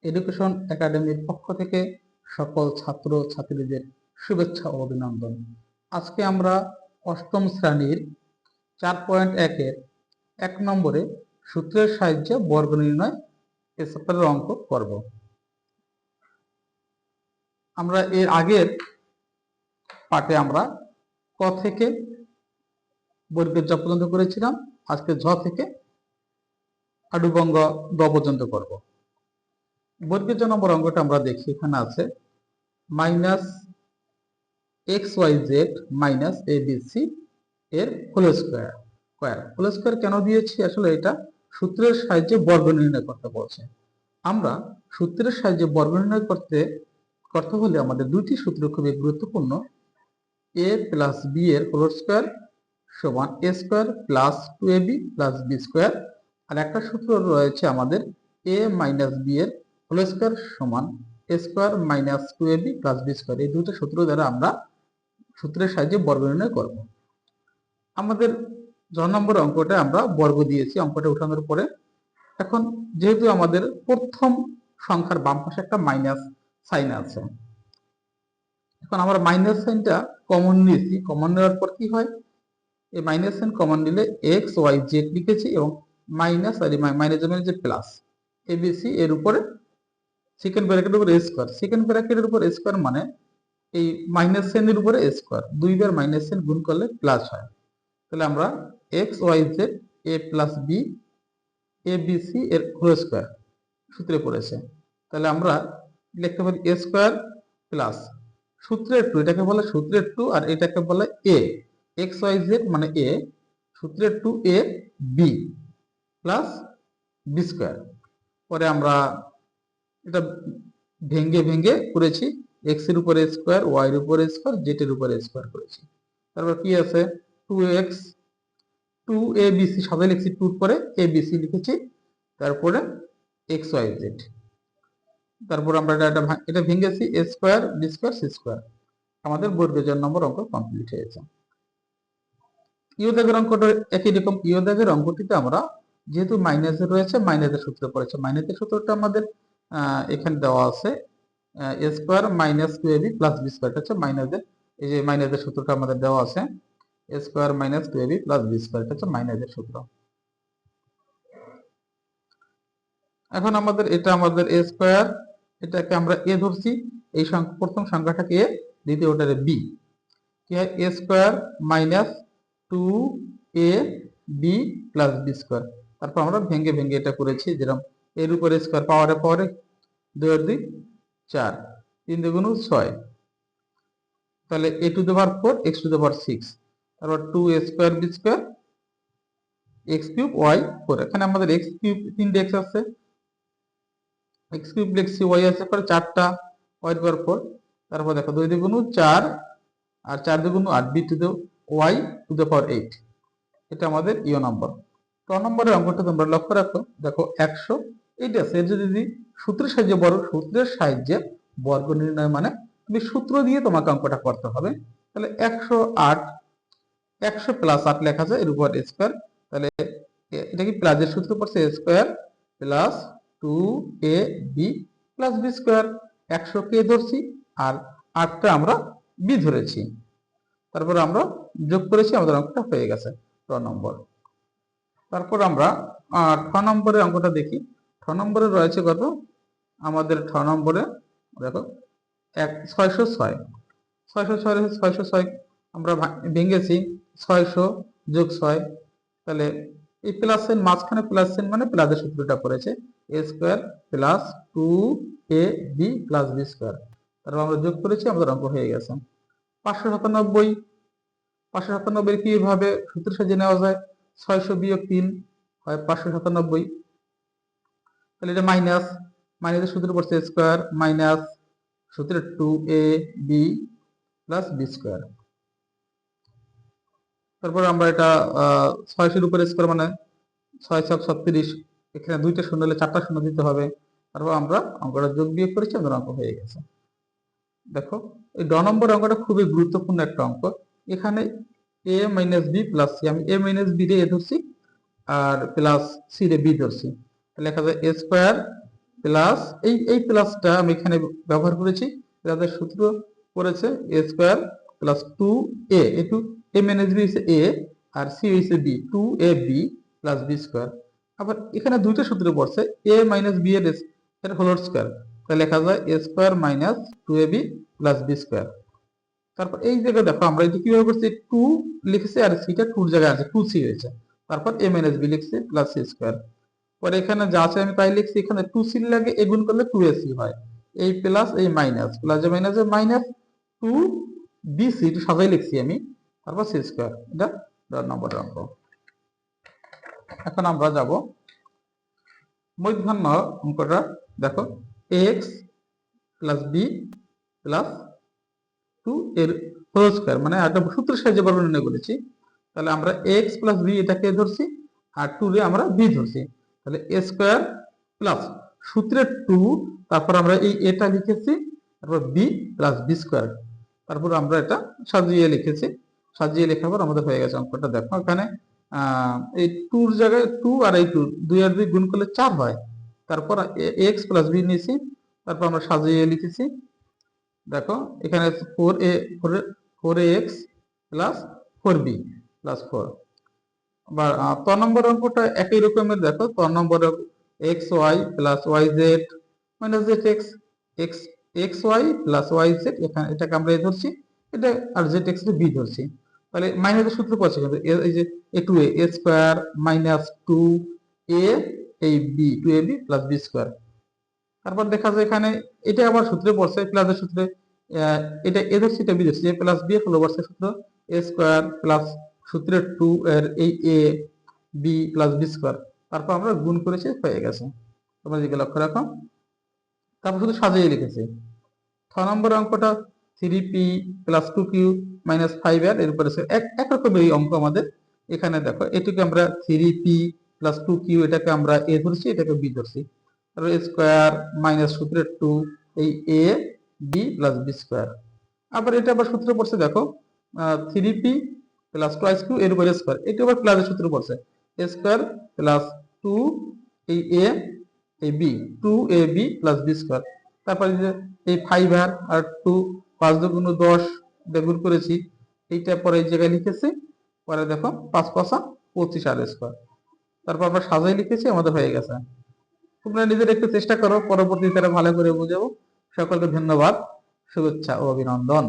Education একাডেমির পক্ষ থেকে সকল ছাত্র ছাত্রীদের শুভেচ্ছা ও অভিনন্দন। আজকে আমরা অষ্টম শ্রেণীর 4.1-এর 1 নম্বরে সূত্রের সাহায্যে বর্গ নির্ণয় এই চ্যাপ্টারের অঙ্ক করব। আমরা এর আগের পাঠে আমরা ক থেকে বর্গের জ পর্যন্ত করেছিলাম, আজকে ঝ থেকে আডুবঙ্গ গ পর্যন্ত করব। বর্গের জ নম্বর অঙ্কটা আমরা দেখি, এখানে আছে -xyz abc এর হোল স্কয়ার। হোল স্কয়ার কেন দিয়েছি? আসলে এটা সূত্রের সাহায্যে বর্গ নির্ণয় করতে বলছে। আমরা সূত্রের সাহায্যে বর্গ নির্ণয় করতে হলে আমাদের দুইটি সূত্র খুবই গুরুত্বপূর্ণ। a প্লাস b এর হোল স্কয়ার সমান a square plus 2ab plus b square, আর একটা সূত্র রয়েছে আমাদের a মাইনাস b এর হোল স্কয়ার সমান a square minus 2ab plus b square. এই দুটো সূত্র দ্বারা আমরা সূত্রের সাহায্যে বর্গ নির্ণয় করব। আমাদের জ নম্বর অঙ্কটা আমরা বর্গ দিয়েছি, অঙ্কটা উঠানোর পরে এখন যেহেতু আমাদের প্রথম সংখ্যার বাম পাশে একটা মাইনাস সাইন আছে, এখন আমরা মাইনাস সাইনটা কমন নিয়েছি। কমন নেওয়ার পর কি হয়? এই মাইনাস সাইন কমন নিলে এক্স ওয়াই জেড লিখেছি এবং মাইনাস আর মাইনাস যে প্লাস এবিসি এর উপরে সেকেন্ড ব্র্যাকেটের উপর এ স্কয়ার, সেকেন্ড ব্র্যাকেটের উপর এ স্কয়ার মানে এই মাইনাস সাইনের উপরে এ স্কয়ার, দুইবার মাইনাস সাইন গুণ করলে প্লাস হয়। তাহলে আমরা x Y Z A plus B A B C এর হোল স্কয়ার সূত্রে পড়েছে। তাহলে আমরা লিখতে পারি এ স্কয়ার প্লাস সূত্রের 2, এটাকে বলে সূত্রের 2 আর এটাকে বলে এ, এক্স ওয়াই জেড মানে এ, সূত্রের 2 A B plus B square. পরে আমরা এটা ভেঙ্গে ভেঙ্গে করেছি, এক্স এর উপরে স্কয়ার, ওয়াই এর উপরে স্কয়ার, জেড এর উপরে স্কয়ার করেছি। তারপর কি আছে? 2x 2abc সাথে লিখছি, 2 পরে abc লিখেছি, তারপরে xyz। তারপর আমরা এটা ভেঙেছি a square b square c square. আমাদের বর্গের জ নম্বর অঙ্ক কমপ্লিট হয়েছে। ইউ দাগের অঙ্কটা একই রকম। ইউ দাগের অঙ্কটিতে আমরা যেহেতু মাইনাসের রয়েছে, মাইনাসের সূত্র পড়েছে। মাইনাসের সূত্রটা আমাদের এখানে দেওয়া আছে a square minus 2ab plus b square, এটা হচ্ছে মাইনাসের, এই যে মাইনাসের সূত্রটা আমাদের দেওয়া আছে a square minus 2ab plus b square, এটা হচ্ছে মাইনাসের সূত্র। এখন এটা আমাদের a স্কয়ার, এটাকে আমরা a ধরছি, এই প্রথম সংখ্যাটাকে a, দ্বিতীয়টারে b। কি হয়? a square minus 2ab plus b square. তারপর আমরা ভেঙে ভেঙে এটা করেছি, যেরকম এর উপরে স্কয়ার পাওয়ারে 2 এর 2 4, 3 2 6, তাহলে a to the power 4 x to the power 6, তারপর 2a square b square x cube y 4। এখানে আমাদের x কিউব 3টে x আছে, x কিউব লিখছি, y আছে পরে 4টা, y টু দি পাওয়ার 4। তারপর দেখো 2 2 4 আর 4 2 8, b to the y to the power 8। এটা আমাদের ইও নম্বর। ক নম্বরের অঙ্কটা তোমরা লক্ষ্য রাখো, দেখো 100 এইটা আছে। যদি সূত্রের সাহায্যে বর্গ নির্ণয় মানে তুমি সূত্র দিয়ে তোমাকে অঙ্কটা করতে হবে। তাহলে 108, 100 প্লাস 8 লেখা যায়, এর উপর স্কয়ার। তাহলে এটা কি প্লাসের সূত্র পড়ছে, a square plus 2ab plus b square. 100 কে ধরছি আর 8টা আমরা b ধরেছি, তারপর আমরা যোগ করেছি, আমাদের অঙ্কটা হয়ে গেছে ক নম্বর। তারপর আমরা ঠ নম্বরের অঙ্কটা দেখি। ঠ নম্বরে রয়েছে কত? আমাদের ঠ নম্বরে দেখো 606, 606 আমরা ভেঙেছি, 600 যোগ 6, তাহলে এই প্লাস সাইন মাঝখানে প্লাস সাইন মানে প্লাসের সূত্রটা পড়েছে, a square plus 2ab plus b square. তারপর আমরা যোগ করেছি, আমাদের অঙ্ক হয়ে গেছে 597। 597 কিভাবে সূত্রের সাহায্যে নেওয়া যায়? 600 বিয়োগ 3 হয় 597। তাহলে এটা মাইনাসের সূত্র পড়ছে স্কয়ার মাইনাস সূত্রের 2ab প্লাস b স্কয়ার। তারপর আমরা এটা 600 এর উপরে স্কয়ার মানে 6 6 36, এখানে 2টা শূন্য হলে 4টা শূন্য দিতে হবে। তারপর আমরা অঙ্কটা যোগ বিয়োগ করেছি, আমাদের অঙ্ক হয়ে গেছে। দেখো এই ড নম্বর অঙ্কটা খুবই গুরুত্বপূর্ণ একটা অঙ্ক। এখানে a minus b plus c, আমি a মাইনাস b রে a ধরছি আর প্লাস c রে b ধরছি। লেখা যায় a স্কয়ার প্লাস এই প্লাসটা আমি এখানে ব্যবহার করেছি, যাদের সূত্র করেছে এ স্কোয়ার প্লাস 2a, একটু a মাইনাস বি হচ্ছে a আর c হচ্ছে b, 2ab plus b square. আবার এখানে দুইটা সূত্র পড়ছে, a মাইনাস b এর হোল স্কোয়ার, তাহলে লেখা যায় a square minus 2ab plus b square. তারপর এই জায়গায় দেখো আমরা এটা কিভাবে করছি, 2 লিখেছি আর সিটা 2 এর জায়গায় আছে, 2c হয়েছে। তারপর a মাইনাস b লিখছি প্লাস c স্কোয়ার। পরে এখানে যা আছে আমি তাই লিখছি, এখানে 2c লাগে এ গুণ করলে 2ac হয়, এই প্লাস এই মাইনাস, প্লাস এ মাইনাস 2bc সাজাই লিখছি আমি, তারপর c স্কোয়ার। এটা 10 নম্বর অঙ্ক। এখন আমরা যাব মূর্ধন্য অঙ্কটা। দেখো x প্লাস b প্লাস 2 এর হোল স্কয়ার, মানে একটা সূত্রের সাহায্যে বর্গ নির্ণয় করেছি। তাহলে আমরা x প্লাস b এটাকে ধরছি আর 2 রে আমরা b ধরছি। তাহলে a স্কয়ার প্লাস সূত্রের 2, তারপর আমরা এই এটা লিখেছি, তারপর b প্লাস b স্কয়ার, তারপর আমরা এটা সাজিয়ে লিখেছি। সাজিয়ে লেখার পর আমাদের হয়ে গেছে অঙ্কটা। দেখো এখানে এই 2 এর জায়গায় 2 আর এই 2 আর 2 গুণ করলে 4 হয়। তারপর x প্লাস b নিয়েছি, তারপর আমরা সাজিয়ে লিখেছি। দেখো এখানে 4ax প্লাস 4b প্লাস 4। আবার 3 নম্বর অঙ্কটা একই রকমের। দেখো 3 নম্বর xy plus yz minus zx, xy plus yz, এখানে এটাকে আমরা a ধরছি, এটা আর zx কে b ধরছি। তাহলে মাইনাসের সূত্র পাচ্ছি কিন্তু এই যে a স্কয়ার মাইনাস 2a এই b 2ab plus b square. তারপর দেখা যায় এখানে এটা আবার সূত্রে পড়ছে, প্লাসের সূত্রে এটা এ ধরছি, এটা বি ধরছি, এ প্লাস বি হলো বর্ষের সূত্র এ স্কয়ার প্লাস সূত্রের 2 এর এই A B plus B square. তারপর আমরা গুণ করেছি, হয়ে গেছে। তোমরা দিকে লক্ষ্য রাখো। তারপর শুধু সাজিয়ে লিখেছি। 6 নম্বর অঙ্কটা 3p plus 2q minus 5r, এর উপরে একরকমের এই অঙ্ক আমাদের। এখানে দেখো এটাকে আমরা 3p প্লাস 2q এটাকে আমরা a ধরছি, এটাকে b ধরছি। তারপর a স্কয়ার মাইনাস সূত্রের 2 এই a b plus b square. আবার এটা আবার সূত্র পড়ছে, দেখো 3p প্লাস 2q এর উপরে স্কয়ার, এটা আবার প্লাসের সূত্র পড়ছে a স্কয়ার প্লাস 2 এই a এই b 2ab plus b square. তারপর এই 5r আর 2 5 দুগুণ 10 গুণ করেছি, এইটা পরে এই জায়গায় লিখেছি। পরে দেখো 5 5 25 আর স্কয়ার। তারপর আমরা সাজাই লিখেছি, আমাদের হয়ে গেছে। তোমরা নিজের একটু চেষ্টা করো, পরবর্তীতে ভালো করে বুঝাবো। সকলকে ধন্যবাদ, শুভেচ্ছা ও অভিনন্দন।